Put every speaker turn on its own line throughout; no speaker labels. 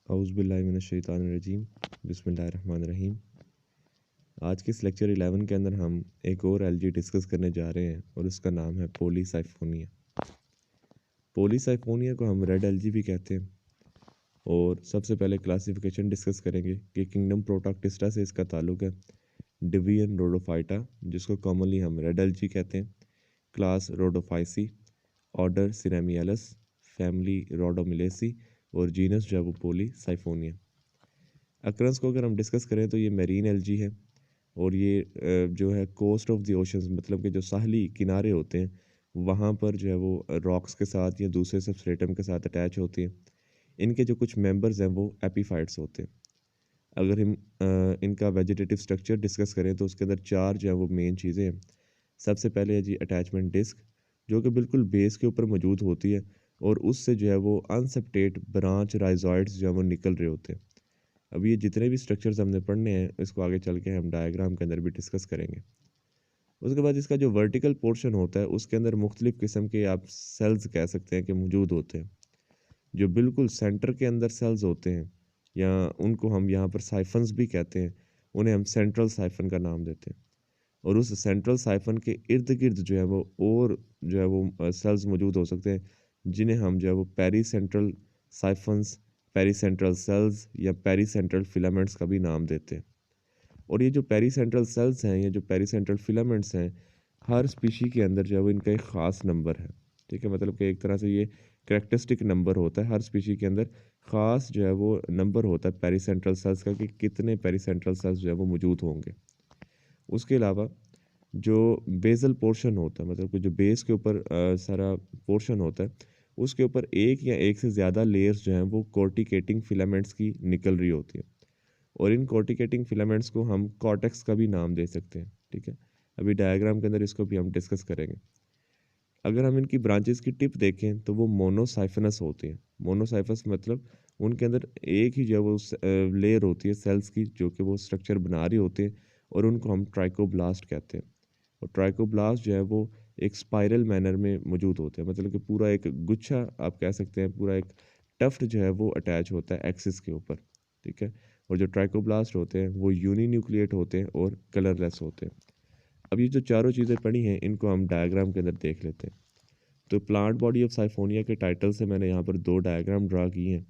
औज़ुबिल्लाहिमिनश्शैतानिर्रजीम बिस्मिल्लाहिर्रहमानिर्रहीम। आज के इस लेक्चर 11 के अंदर हम एक और एलजी डिस्कस करने जा रहे हैं और उसका नाम है पॉलीसाइफोनिया। पॉलीसाइफोनिया को हम रेड एलजी भी कहते हैं। और सबसे पहले क्लासिफिकेशन डिस्कस करेंगे कि किंगडम प्रोटॉक्टिस्टा से इसका ताल्लुक है, डिवीजन रोडोफाइटा जिसको कॉमनली हम रेड एलजी कहते हैं, क्लास रोडोफाइसी, ऑर्डर सिरेमियलस, फैमिली रोडोमिलेसी और जीनस जो है वो पॉलीसाइफोनिया। अक्रंस को अगर हम डिस्कस करें तो ये मेरीन एलजी है और ये जो है कोस्ट ऑफ द ओशंस मतलब कि जो साहली किनारे होते हैं वहाँ पर जो है वो रॉक्स के साथ या दूसरे सबस्ट्रेटम के साथ अटैच होती हैं। इनके जो कुछ मेंबर्स हैं वो एपीफाइट्स होते हैं। अगर हम इनका वेजिटेटिव स्ट्रक्चर डिस्कस करें तो उसके अंदर चार जो है वो मेन चीज़ें हैं। सबसे पहले है जी अटैचमेंट डिस्क, जो कि बिल्कुल बेस के ऊपर मौजूद होती है और उससे जो है वो अनसेप्टेट ब्रांच राइजॉइड्स जो है वो निकल रहे होते हैं। अब ये जितने भी स्ट्रक्चर्स हमने पढ़ने हैं इसको आगे चल के हम डायग्राम के अंदर भी डिस्कस करेंगे। उसके बाद इसका जो वर्टिकल पोर्शन होता है उसके अंदर मुख्तलिफ़ किस्म के आप सेल्स कह सकते हैं कि मौजूद होते हैं। जो बिल्कुल सेंटर के अंदर सेल्स होते हैं या उनको हम यहाँ पर साइफन्स भी कहते हैं, उन्हें हम सेंट्रल साइफन का नाम देते हैं। और उस सेंट्रल साइफन के इर्द गिर्द जो है वो और जो है वो सेल्स मौजूद हो सकते हैं जिन्हें हम जो है वो pericentral siphons, pericentral cells या पेरी सेंट्रल फिलामेंट्स का भी नाम देते हैं। और ये जो पेरी सेंट्रल सेल्स हैं या जो पेरी सेंट्रल फिलामेंट्स हैं, हर स्पीशी के अंदर जो है वो इनका एक ख़ास नंबर है। ठीक है, मतलब कि एक तरह से ये करेक्टरिस्टिक नंबर होता है हर स्पीशी के अंदर, ख़ास जो है वो नंबर होता है पेरी सेंट्रल सेल्स का कि कितने पेरी सेंट्रल सेल्स जो है वो मौजूद होंगे। उसके अलावा जो बेसल पोर्शन होता है मतलब कि जो बेस के ऊपर सारा पोर्शन होता है उसके ऊपर एक या एक से ज़्यादा लेयर्स जो हैं वो कॉर्टिकेटिंग फिलामेंट्स की निकल रही होती है और इन कॉर्टिकेटिंग फिलामेंट्स को हम कॉर्टेक्स का भी नाम दे सकते हैं। ठीक है, अभी डायग्राम के अंदर इसको भी हम डिस्कस करेंगे। अगर हम इनकी ब्रांचेस की टिप देखें तो वो मोनोसाइफनस होती हैं। मोनोसाइफस मतलब उनके अंदर एक ही जो है वो लेयर होती है सेल्स की जो कि वो स्ट्रक्चर बना रही होती है और उनको हम ट्राइकोब्लास्ट कहते हैं। और ट्राइकोब्लास्ट जो है वो एक स्पाइरल मैनर में मौजूद होते हैं, मतलब कि पूरा एक गुच्छा आप कह सकते हैं, पूरा एक टफ्ट जो है वो अटैच होता है एक्सिस के ऊपर। ठीक है, और जो ट्राइकोब्लास्ट होते हैं वो यूनिन्यूक्लिएट होते हैं और कलरलेस होते हैं। अब ये जो चारों चीज़ें पढ़ी हैं इनको हम डायग्राम के अंदर देख लेते हैं। तो प्लांट बॉडी ऑफ साइफोनिया के टाइटल से मैंने यहाँ पर दो डायग्राम ड्रा किए हैं।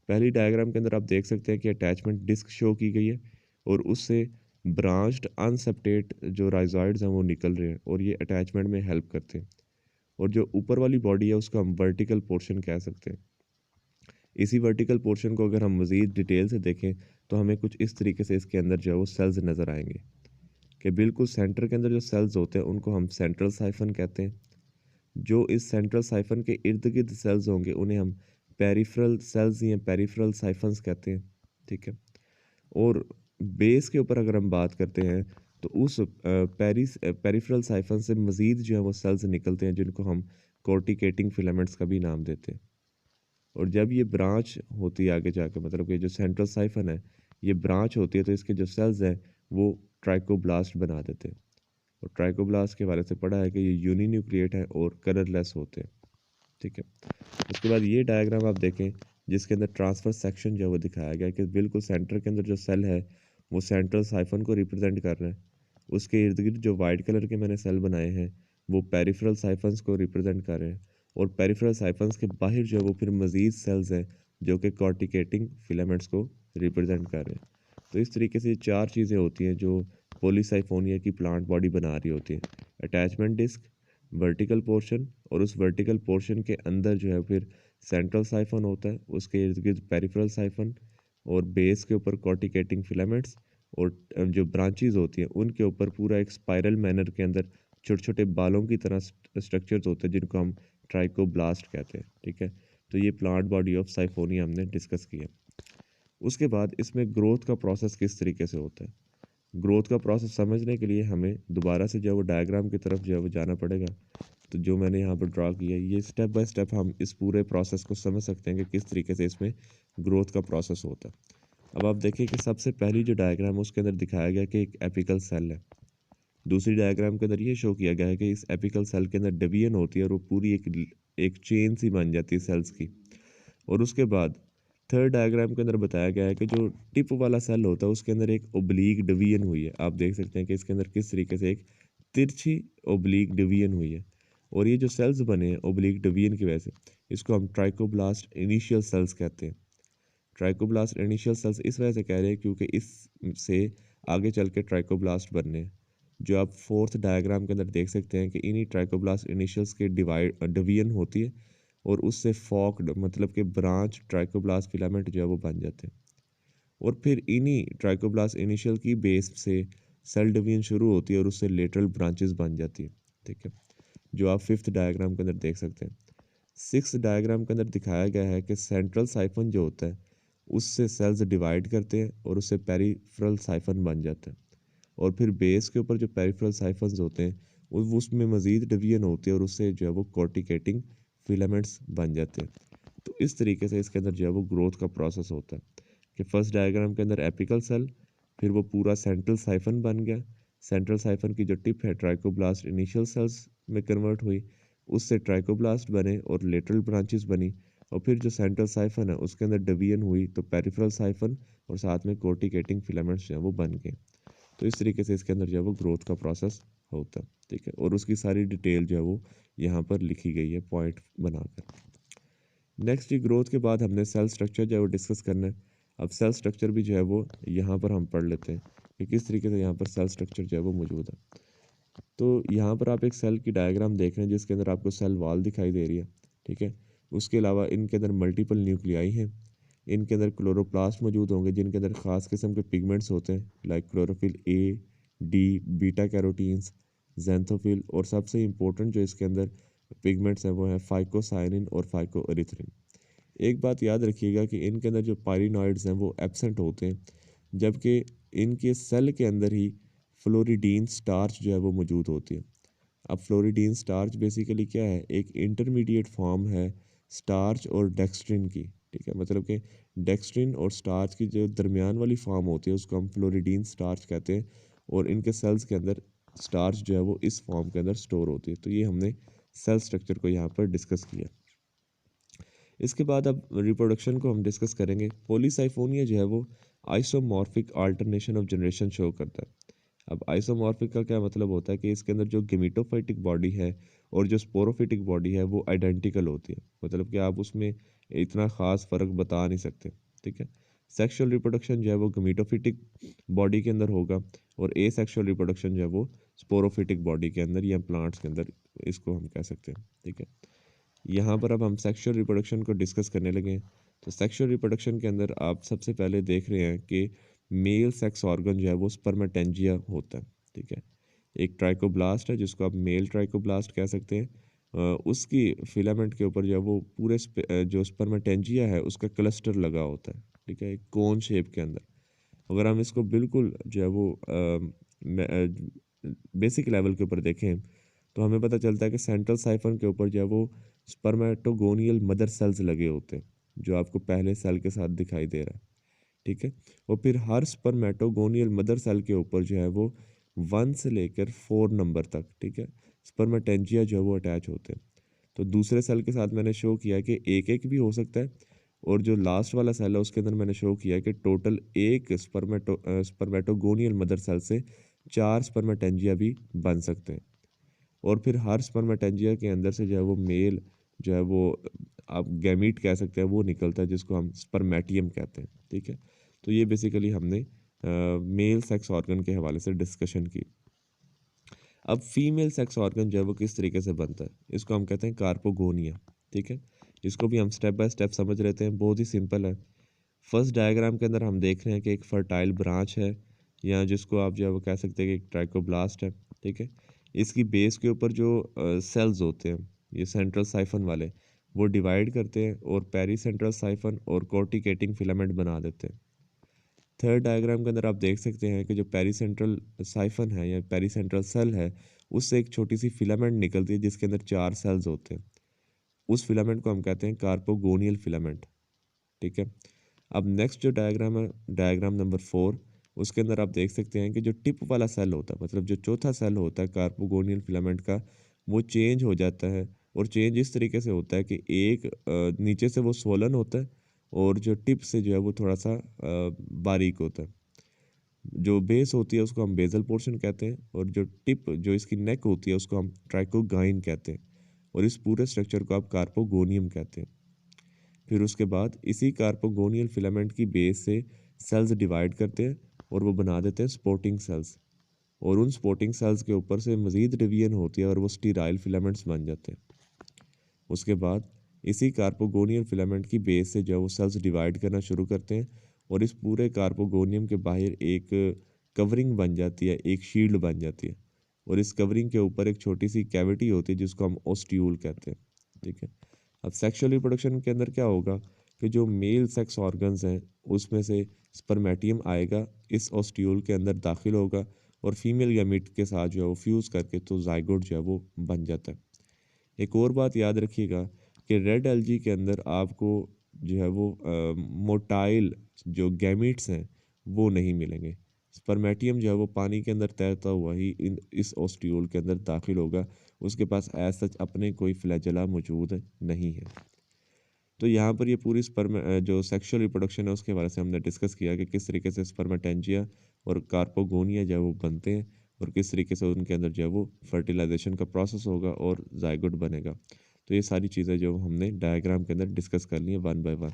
पहली डायग्राम के अंदर आप देख सकते हैं कि अटैचमेंट डिस्क शो की गई है और उससे ब्रांच्ड अनसेप्टेट जो राइजॉइड्स हैं वो निकल रहे हैं और ये अटैचमेंट में हेल्प करते हैं। और जो ऊपर वाली बॉडी है उसको हम वर्टिकल पोर्शन कह सकते हैं। इसी वर्टिकल पोर्शन को अगर हम मज़ीद डिटेल से देखें तो हमें कुछ इस तरीके से इसके अंदर जो है वो सेल्स नज़र आएंगे कि बिल्कुल सेंटर के अंदर जो सेल्स होते हैं उनको हम सेंट्रल साइफन कहते हैं। जो इस सेंट्रल साइफन के इर्द गिर्द सेल्स होंगे उन्हें हम पेरिफेरल सेल्स या पेरिफेरल साइफन्स कहते हैं। ठीक है, और बेस के ऊपर अगर हम बात करते हैं तो उस पेरिफेरल साइफन से मज़ीद जो है वो सेल्स निकलते हैं जिनको हम कॉर्टिकेटिंग फिलामेंट्स का भी नाम देते हैं। और जब ये ब्रांच होती है आगे जाके मतलब कि जो सेंट्रल साइफन है ये ब्रांच होती है तो इसके जो सेल्स हैं वो ट्राइकोब्लास्ट बना देते हैं। और ट्राइकोब्लास्ट के बारे से पढ़ा है कि ये यूनिन्यूक्लिएट है और कलरलेस होते हैं। ठीक है, उसके बाद ये डायग्राम आप देखें जिसके अंदर ट्रांसफर सेक्शन जो है वो दिखाया गया है कि बिल्कुल सेंटर के अंदर जो सेल है वो सेंट्रल साइफन को रिप्रेजेंट कर रहा है। उसके इर्द गिर्द जो वाइट कलर के मैंने सेल बनाए हैं वो पेरिफेरल साइफन्स को रिप्रेजेंट कर रहे हैं और पेरिफेरल साइफन्स के बाहर जो है वो फिर मज़ीद सेल्स हैं जो कि कॉर्टिकेटिंग फिलामेंट्स को रिप्रेजेंट कर रहे हैं। तो इस तरीके से चार चीज़ें होती हैं जो पॉलीसाइफोनिया की प्लांट बॉडी बना रही होती है। अटैचमेंट डिस्क, वर्टिकल पोर्शन और उस वर्टिकल पोर्शन के अंदर जो है फिर सेंट्रल साइफन होता है, उसके इर्द गिर्द पेरिफेरल साइफन और बेस के ऊपर कॉर्टिकेटिंग फिलामेंट्स और जो ब्रांचेज होती हैं उनके ऊपर पूरा एक स्पाइरल मैनर के अंदर छोटे छोटे बालों की तरह स्ट्रक्चर्स होते हैं जिनको हम ट्राइकोब्लास्ट कहते हैं। ठीक है, तो ये प्लांट बॉडी ऑफ साइफोनिया हमने डिस्कस किया। उसके बाद इसमें ग्रोथ का प्रोसेस किस तरीके से होता है, ग्रोथ का प्रोसेस समझने के लिए हमें दोबारा से जो है वो डायग्राम की तरफ जो है वो जाना पड़ेगा। तो जो मैंने यहाँ पर ड्रा किया है ये स्टेप बाय स्टेप हम इस पूरे प्रोसेस को समझ सकते हैं कि किस तरीके से इसमें ग्रोथ का प्रोसेस होता है। अब आप देखिए कि सबसे पहली जो डायग्राम है उसके अंदर दिखाया गया कि एक एपिकल सेल है। दूसरी डायग्राम के अंदर ये शो किया गया है कि इस एपिकल सेल के अंदर डिवीजन होती है और वो पूरी एक चेन सी बन जाती है सेल्स की। और उसके बाद थर्ड डायग्राम के अंदर बताया गया है कि जो टिप वाला सेल होता है उसके अंदर एक ओब्लीक डिवीजन हुई है। आप देख सकते हैं कि इसके अंदर किस तरीके से एक तिरछी ओब्लीक डिवीजन हुई है, और ये जो सेल्स बने हैं ओब्लीक डिवीजन की वजह से, इसको हम ट्राइकोब्लास्ट इनिशियल सेल्स कहते हैं। ट्राइकोब्लास्ट इनिशियल सेल्स इस वजह से कह रहे हैं क्योंकि इससे आगे चल के ट्राइकोब्लास्ट बनने हैं। जो आप फोर्थ डायग्राम के अंदर देख सकते हैं कि इन्हीं ट्राइकोब्लास्ट इनिशियल्स के डिवीजन होती है, और उससे फॉक्ड मतलब कि ब्रांच ट्राइकोब्लास्ट फिलामेंट जो है वो बन जाते हैं, और फिर इन्हीं ट्राइकोब्लास्ट इनिशियल की बेस से सेल डिवीजन शुरू होती है और उससे लेटरल ब्रांचेस बन जाती है। ठीक है, जो आप फिफ्थ डायग्राम के अंदर देख सकते हैं। सिक्स डायग्राम के अंदर दिखाया गया है कि सेंट्रल साइफन जो होता है उससे सेल्स डिवाइड करते हैं और उससे पेरिफेरल साइफन बन जाता है, और फिर बेस के ऊपर जो पेरिफेरल साइफन्स होते हैं वो उसमें मज़ीद डिवीजन होती है और उससे जो है वो कॉर्टिकेटिंग फिलामेंट्स बन जाते हैं। तो इस तरीके से इसके अंदर जो है वो ग्रोथ का प्रोसेस होता है कि फर्स्ट डायग्राम के अंदर एपिकल सेल, फिर वो पूरा सेंट्रल साइफन बन गया, सेंट्रल साइफन की जो टिप है ट्राइकोब्लास्ट इनिशियल सेल्स में कन्वर्ट हुई, उससे ट्राइकोब्लास्ट बने और लेटरल ब्रांचेस बनी, और फिर जो सेंट्रल साइफन है उसके अंदर डिवीजन हुई तो पेरिफेरल साइफन और साथ में कॉर्टिकेटिंग फिलामेंट्स जो है वो बन गए। तो इस तरीके से इसके अंदर जो है वो ग्रोथ का प्रोसेस होता है। ठीक है, और उसकी सारी डिटेल जो है वो यहाँ पर लिखी गई है पॉइंट बनाकर। नेक्स्ट ये ग्रोथ के बाद हमने सेल स्ट्रक्चर जो है वो डिस्कस करना है। अब सेल स्ट्रक्चर भी जो है वो यहाँ पर हम पढ़ लेते हैं कि किस तरीके से यहाँ पर सेल स्ट्रक्चर जो है वो मौजूद है। तो यहाँ पर आप एक सेल की डायग्राम देख रहे हैं जिसके अंदर आपको सेल वॉल दिखाई दे रही है। ठीक है, उसके अलावा इनके अंदर मल्टीपल न्यूक्लियाई हैं, इनके अंदर क्लोरोप्लास्ट मौजूद होंगे जिनके अंदर ख़ास किस्म के पिगमेंट्स होते हैं like chlorophyll A, D, beta carotenes, xanthophyll, और सबसे इम्पोर्टेंट जो इसके अंदर पिगमेंट्स हैं वो है फाइकोसाइनिन और फाइकोएरिथ्रिन। एक बात याद रखिएगा कि इनके अंदर जो पायरिनॉइड्स हैं वो एब्सेंट होते हैं, जबकि इनके सेल के अंदर ही फ्लोरिडीन स्टार्च जो है वो मौजूद होती है। अब फ्लोरिडीन स्टार्च बेसिकली क्या है, एक इंटरमीडिएट फॉर्म है स्टार्च और डेक्स्ट्रिन की। ठीक है, मतलब कि डेक्स्ट्रिन और स्टार्च की जो दरमियान वाली फॉर्म होती है उसको हम फ्लोरिडीन स्टार्च कहते हैं, और इनके सेल्स के अंदर स्टार्च जो है वो इस फॉर्म के अंदर स्टोर होती है। तो ये हमने सेल स्ट्रक्चर को यहाँ पर डिस्कस किया। इसके बाद अब रिप्रोडक्शन को हम डिस्कस करेंगे। पॉलीसाइफोनिया जो है वो isomorphic alternation of generation show करता है। अब आइसोमॉर्फिक का क्या मतलब होता है कि इसके अंदर जो गेमिटोफाइटिक बॉडी है और जो स्पोरोफिटिक बॉडी है वो आइडेंटिकल होती है, मतलब कि आप उसमें इतना ख़ास फ़र्क बता नहीं सकते। ठीक है, सेक्सुअल रिप्रोडक्शन जो है वो गेमिटोफिटिक बॉडी के अंदर होगा, और ए सेक्शुअल रिप्रोडक्शन जो है वो स्पोरोफिटिक बॉडी के अंदर या प्लांट्स के अंदर, इसको हम कह सकते हैं। ठीक है, यहाँ पर अब हम सेक्सुअल रिप्रोडक्शन को डिस्कस करने लगे हैं। तो सेक्सुअल रिप्रोडक्शन के अंदर आप सबसे पहले देख रहे हैं कि मेल सेक्स ऑर्गन जो है वो स्पर्मेटेंजिया होता है। ठीक है, एक ट्राइकोब्लास्ट है जिसको आप मेल ट्राइकोब्लास्ट कह सकते हैं। उसकी फिलामेंट के ऊपर जो है वो पूरे जो स्पर्मेटेंजिया है उसका क्लस्टर लगा होता है। ठीक है, एक कोन शेप के अंदर। अगर हम इसको बिल्कुल जो है वो बेसिक लेवल के ऊपर देखें तो हमें पता चलता है कि सेंट्रल साइफन के ऊपर जो है वो स्पर्मेटोगोनियल मदर सेल्स लगे होते हैं, जो आपको पहले सेल के साथ दिखाई दे रहा है। ठीक है, और फिर हर स्पर्मेटोगोनियल मदर सेल के ऊपर जो है वो 1 से लेकर 4 नंबर तक, ठीक है, स्पर्मेटेंजिया जो है वो अटैच होते हैं। तो दूसरे सेल के साथ मैंने शो किया कि एक एक भी हो सकता है, और जो लास्ट वाला सेल है उसके अंदर मैंने शो किया कि टोटल एक स्पर्मेटोगोनियल मदर सेल से 4 स्पर्मेटेंजिया भी बन सकते हैं। और फिर हर स्पर्मेटेंजिया के अंदर से जो है वो मेल जो है वो आप गैमीट कह सकते हैं वो निकलता है, जिसको हम स्पर्मेटियम कहते हैं। ठीक है, तो ये बेसिकली हमने मेल सेक्स ऑर्गन के हवाले से डिस्कशन की। अब फीमेल सेक्स ऑर्गन जो है वो किस तरीके से बनता है, इसको हम कहते हैं कार्पोगोनिया। ठीक है, इसको भी हम स्टेप बाय स्टेप समझ लेते हैं, बहुत ही सिंपल है। फर्स्ट डायग्राम के अंदर हम देख रहे हैं कि एक फर्टाइल ब्रांच है, या जिसको आप जो है वो कह सकते हैं कि एक ट्राइकोब्लास्ट है। ठीक है, इसकी बेस के ऊपर जो सेल्स होते हैं ये सेंट्रल साइफन वाले, वो डिवाइड करते हैं और पेरी सेंट्रल साइफन और कॉर्टिकेटिंग फिलामेंट बना देते हैं। थर्ड डायग्राम के अंदर आप देख सकते हैं कि जो पेरी सेंट्रल साइफन है या पेरी सेंट्रल सेल है उससे एक छोटी सी फिलामेंट निकलती है जिसके अंदर 4 सेल्स होते हैं। उस फिलामेंट को हम कहते हैं कार्पोगोनियल फिलामेंट। ठीक है, अब नेक्स्ट जो डायग्राम है, डायग्राम नंबर 4, उसके अंदर आप देख सकते हैं कि जो टिप वाला सेल होता है, मतलब जो चौथा सेल होता है कार्पोगोनियल फिलामेंट का, वो चेंज हो जाता है। और चेंज इस तरीके से होता है कि एक नीचे से वो स्वोलन होता है और जो टिप से जो है वो थोड़ा सा बारीक होता है। जो बेस होती है उसको हम बेजल पोर्शन कहते हैं, और जो टिप जो इसकी नेक होती है उसको हम ट्राइकोगाइन कहते हैं, और इस पूरे स्ट्रक्चर को आप कार्पोगोनियम कहते हैं। फिर उसके बाद इसी कार्पोगोनियल फिलामेंट की बेस से सेल्स डिवाइड करते हैं और वो बना देते हैं स्पोर्टिंग सेल्स, और उन स्पोर्टिंग सेल्स के ऊपर से मज़ीद डिवीजन होती है और वो स्टीराइल फिलामेंट्स बन जाते हैं। उसके बाद इसी कार्पोगोनियल फिलामेंट की बेस से जो वो सेल्स डिवाइड करना शुरू करते हैं, और इस पूरे कार्पोगोनियम के बाहर एक कवरिंग बन जाती है, एक शील्ड बन जाती है, और इस कवरिंग के ऊपर एक छोटी सी कैविटी होती है जिसको हम ओस्टियूल कहते हैं। ठीक है। अब सेक्सुअल रिप्रोडक्शन के अंदर क्या होगा कि जो मेल सेक्स ऑर्गन्स हैं उसमें से स्पर्मेटियम आएगा, इस ओस्टियूल के अंदर दाखिल होगा, और फीमेल गैमीट के साथ जो है वो फ्यूज़ करके तो जाइगोट जो है वो बन जाता है। एक और बात याद रखिएगा कि रेड एलगी के अंदर आपको जो है वो मोटाइल जो गैमीट्स हैं वो नहीं मिलेंगे। स्पर्मेटियम जो है वो पानी के अंदर तैरता हुआ ही इस ओस्टियोल के अंदर दाखिल होगा, उसके पास एज सच अपने कोई फ्लैजेला मौजूद नहीं है। तो यहाँ पर ये पूरी जो सेक्सुअल रिप्रोडक्शन है उसके बारे से हमने डिस्कस किया कि किस तरीके से स्पर्मेटेंजिया और कार्पोगोनिया जो है वो बनते हैं, और किस तरीके से उनके अंदर जो है वो फर्टिलाइजेशन का प्रोसेस होगा और जाइगोट बनेगा। तो ये सारी चीज़ें जो हमने डायग्राम के अंदर डिस्कस कर ली हैं वन बाय वन।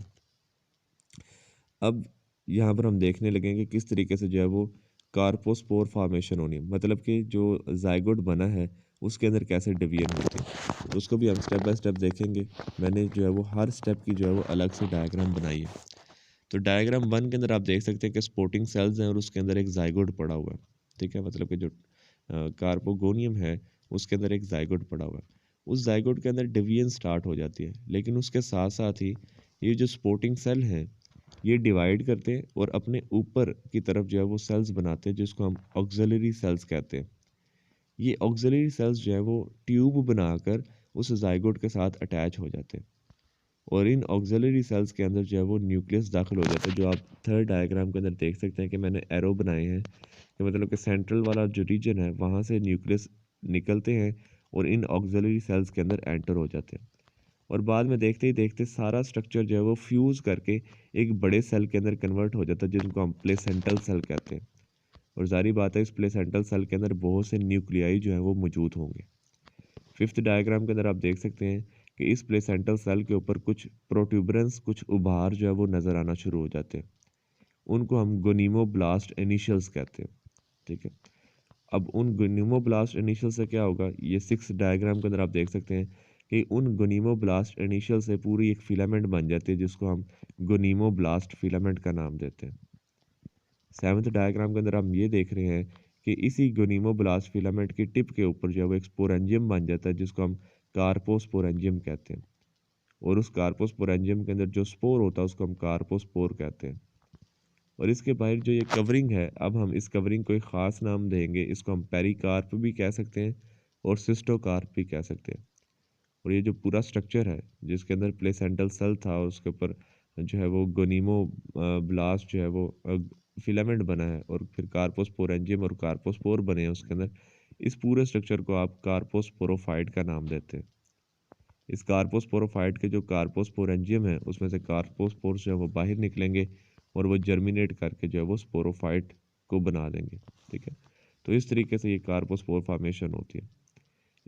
अब यहाँ पर हम देखने लगेंगे किस तरीके से जो है वो कार्पोस्पोर फॉर्मेशन होनी है, मतलब कि जो जाइगोट बना है उसके अंदर कैसे डिवीजन होती है, तो उसको भी हम स्टेप बाय स्टेप देखेंगे। मैंने जो है वो हर स्टेप की जो है वो अलग से डायग्राम बनाई है। तो डायग्राम 1 के अंदर आप देख सकते हैं कि स्पोर्टिंग सेल्स हैं और उसके अंदर एक जाइगोट पड़ा हुआ है। ठीक है, मतलब कि जो कार्पोगोनियम है उसके अंदर एक जाइगोट पड़ा हुआ है। उस जाइगोट के अंदर डिवीजन स्टार्ट हो जाती है, लेकिन उसके साथ साथ ही ये जो स्पोर्टिंग सेल हैं ये डिवाइड करते हैं और अपने ऊपर की तरफ जो है वो सेल्स बनाते हैं जिसको हम ऑक्सिलरी सेल्स कहते हैं। ये ऑक्सिलरी सेल्स जो है वो ट्यूब बनाकर उस जाइगोट के साथ अटैच हो जाते हैं, और इन ऑक्सिलरी सेल्स के अंदर जो है वो न्यूक्लियस दाखिल हो जाता है, जो आप थर्ड डायग्राम के अंदर देख सकते हैं कि मैंने एरो बनाए हैं कि मतलब कि सेंट्रल वाला जो रीजन है वहाँ से न्यूक्लियस निकलते हैं और इन ऑक्सिलरी सेल्स के अंदर एंटर हो जाते हैं, और बाद में देखते ही देखते सारा स्ट्रक्चर जो है वो फ्यूज़ करके एक बड़े सेल के अंदर कन्वर्ट हो जाता है जिनको हम प्लेसेंटल सेल कहते हैं। और जारी बात है इस प्लेसेंटल सेल के अंदर बहुत से न्यूक्लियाई जो है वो मौजूद होंगे। फिफ्थ डायग्राम के अंदर आप देख सकते हैं कि इस प्लेसेंटल सेल के ऊपर कुछ प्रोट्यूबरेंस, कुछ उभार जो है वो नज़र आना शुरू हो जाते हैं, उनको हम गोनीमोब्लास्ट इनिशियल्स कहते हैं। ठीक है। अब उन गोनीमोब्लास्ट इनिशियल से क्या होगा, ये 6 डायग्राम के अंदर आप देख सकते हैं कि उन गोनीमोब्लास्ट इनिशियल से पूरी एक फिलामेंट बन जाती है जिसको हम गोनीमोब्लास्ट फिलामेंट का नाम देते हैं। 7th डायग्राम के अंदर हम ये देख रहे हैं कि इसी गोनीमोब्लास्ट फिलामेंट की टिप के ऊपर जो है वो एक स्पोरेंजियम बन जाता है जिसको हम कार्पोस्पोरेंजियम कहते हैं, और उस कार्पोस्पोरेंजियम के अंदर जो स्पोर होता है उसको हम कार्पोस्पोर कहते हैं। और इसके बाहर जो ये कवरिंग है, अब हम इस कवरिंग को एक ख़ास नाम देंगे, इसको हम पेरिकार्प भी कह सकते हैं और सिस्टोकार्प भी कह सकते हैं। और ये जो पूरा स्ट्रक्चर है जिसके अंदर प्लेसेंटल सेल था और उसके ऊपर जो है वो गोनीमो ब्लास्ट जो है वो फिलामेंट बना है, और फिर कार्पोस्पोरेंजियम और कार्पोस्पोर बने हैं उसके अंदर, इस पूरे स्ट्रक्चर को आप कार्पोस्पोरोफाइट का नाम देते हैं। इस कार्पोस्पोरोफाइट के जो कार्पोस्पोरेंजियम है उसमें से कार्पोस्पोर्स जो है वो बाहर निकलेंगे और वो जर्मिनेट करके जो है वो स्पोरोफाइट को बना देंगे। ठीक है। तो इस तरीके से ये कार्पोस्पोर फॉर्मेशन होती है।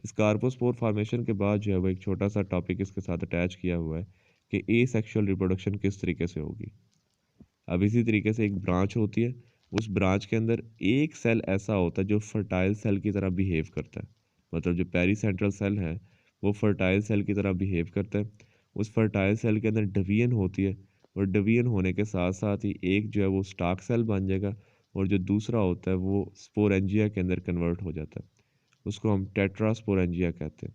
इस कार्पोस्पोर फॉर्मेशन के बाद जो है वो एक छोटा सा टॉपिक इसके साथ अटैच किया हुआ है कि ए सेक्शुअल रिप्रोडक्शन किस तरीके से होगी। अब इसी तरीके से एक ब्रांच होती है, उस ब्रांच के अंदर एक सेल ऐसा होता है जो फर्टाइल सेल की तरह बिहेव करता है, मतलब जो पेरी सेंट्रल सेल है वो फर्टाइल सेल की तरह बिहेव करता है। उस फर्टाइल सेल के अंदर डिवीजन होती है, और डिवीजन होने के साथ साथ ही एक जो है वो स्टार्क सेल बन जाएगा, और जो दूसरा होता है वो स्पोरेंजिया के अंदर कन्वर्ट हो जाता है, उसको हम टेट्रास्पोरेंजिया कहते हैं।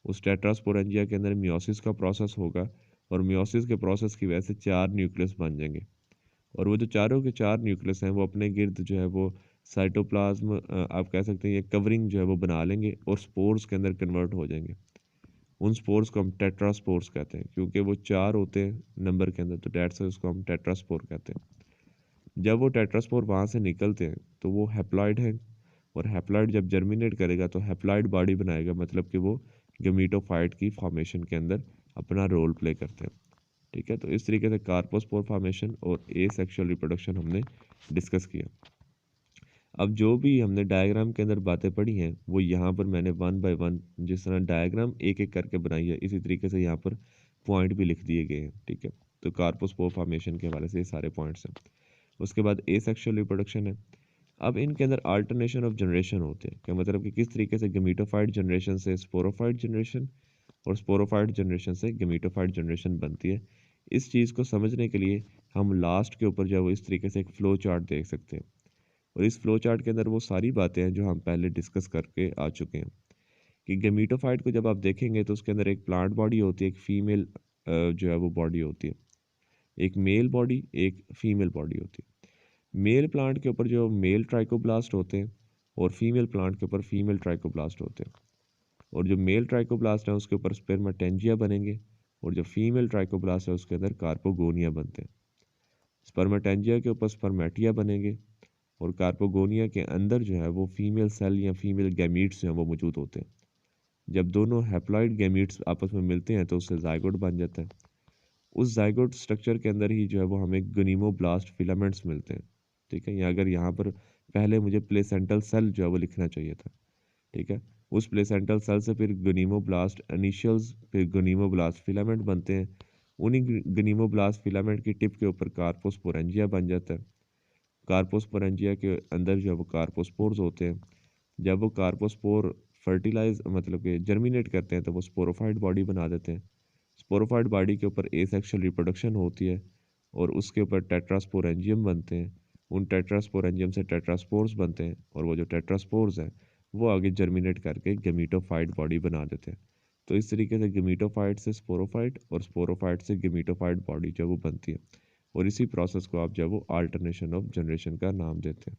उस टेट्रास्पोरेंजिया के अंदर मियोसिस का प्रोसेस होगा, और मियोसिस के प्रोसेस की वजह से 4 न्यूक्लियस बन जाएंगे, और वो जो चारों के 4 न्यूक्लियस हैं वो अपने गिर्द जो है वो साइटोप्लाज्म आप कह सकते हैं ये कवरिंग जो है वो बना लेंगे और स्पोर्स के अंदर कन्वर्ट हो जाएंगे। उन स्पोर्स को हम टेट्रास्पोर्स कहते हैं क्योंकि वो 4 होते हैं नंबर के अंदर, तो डेट्स से उसको हम टेट्रास्पोर कहते हैं। जब वो टेट्रास्पोर वहाँ से निकलते हैं तो वो हैप्लॉइड हैं, और हैप्लॉइड जब जर्मिनेट करेगा तो हैप्लॉइड बॉडी बनाएगा, मतलब कि वो गमीटोफाइट की फॉर्मेशन के अंदर अपना रोल प्ले करते हैं। ठीक है, तो इस तरीके से कार्पोस्पोर फॉर्मेशन और एसेक्सुअल रिप्रोडक्शन हमने डिस्कस किया। अब जो भी हमने डायग्राम के अंदर बातें पढ़ी हैं वो यहाँ पर मैंने वन बाय वन जिस तरह डायग्राम एक एक करके बनाई है इसी तरीके से यहाँ पर पॉइंट भी लिख दिए गए हैं। ठीक है, तो कार्पोस्पोर फॉर्मेशन के हवाले से ये सारे पॉइंट्स हैं। उसके बाद एसेक्सुअल रिप्रोडक्शन है। अब इनके अंदर अल्टरनेशन ऑफ जनरेशन होते हैं, क्या मतलब कि किस तरीके से गमीटोफाइट जनरेशन से स्पोरोफाइट जनरेशन और स्पोरोफाइट जनरेशन से गमीटोफाइट जनरेशन बनती है। इस चीज़ को समझने के लिए हम लास्ट के ऊपर जो है वो इस तरीके से एक फ़्लो चार्ट देख सकते हैं, और इस फ़्लो चार्ट के अंदर वो सारी बातें हैं जो हम पहले डिस्कस करके आ चुके हैं कि गमीटोफाइट को जब आप देखेंगे तो उसके अंदर एक प्लांट बॉडी होती है, एक फीमेल जो है वो बॉडी होती है, एक मेल बॉडी, एक फीमेल बॉडी होती है। मेल प्लांट के ऊपर जो मेल ट्राइकोब्लास्ट होते हैं और फीमेल प्लांट के ऊपर फीमेल ट्राइकोब्लास्ट होते हैं, और जो मेल ट्राइकोब्लास्ट है उसके ऊपर स्पर्मेटेंजिया बनेंगे और जो फीमेल ट्राइकोब्लास्ट है उसके अंदर कार्पोगोनिया बनते हैं। स्पर्मेटेंजिया के ऊपर स्पर्मेटिया बनेंगे और कार्पोगोनिया के अंदर जो है वो फीमेल सेल या फीमेल गैमीट्स जो हैं वो मौजूद होते हैं। जब दोनों हैप्लॉइड गैमीट्स आपस में मिलते हैं तो उससे जाइगोट बन जाता है। उस जाइगोट स्ट्रक्चर के अंदर ही जो है वो हमें गनीमोब्लास्ट फिलामेंट्स मिलते हैं। ठीक है, या अगर यहाँ पर पहले मुझे प्लेसेंटल सेल जो है वो लिखना चाहिए था। ठीक है, उस प्लेसेंटल सेल से फिर गनीमोब्लास्ट इनिशियल्स, फिर गनीमोब्लास्ट फिलामेंट बनते हैं। उन्हीं गनीमोब्लास्ट फिलामेंट की टिप के ऊपर कार्पोस्पोरेंजिया बन जाता है। कार्पोस्पोरेंजिया के अंदर जो है वो कार्पोस्पोर्स होते हैं। जब वो कार्पोस्पोर फर्टिलाइज मतलब कि जर्मिनेट करते हैं तो वो स्पोरोफाइट बॉडी बना देते हैं। स्पोरोफाइट बॉडी के ऊपर एसेक्सुअल रिप्रोडक्शन होती है और उसके ऊपर टेट्रास्पोरेंजियम बनते हैं। उन टेट्रास्पोरेंजियम से टेट्रास्पोर्स बनते हैं और वो जो टेट्रास्पोर्स हैं वो आगे जर्मिनेट करके गमीटोफाइट बॉडी बना देते हैं। तो इस तरीके से गमीटोफाइट से स्पोरोफाइट और स्पोरोफाइट से गमीटोफाइट बॉडी जो वो बनती है, और इसी प्रोसेस को आप जो वो अल्टरनेशन ऑफ जनरेशन का नाम देते हैं।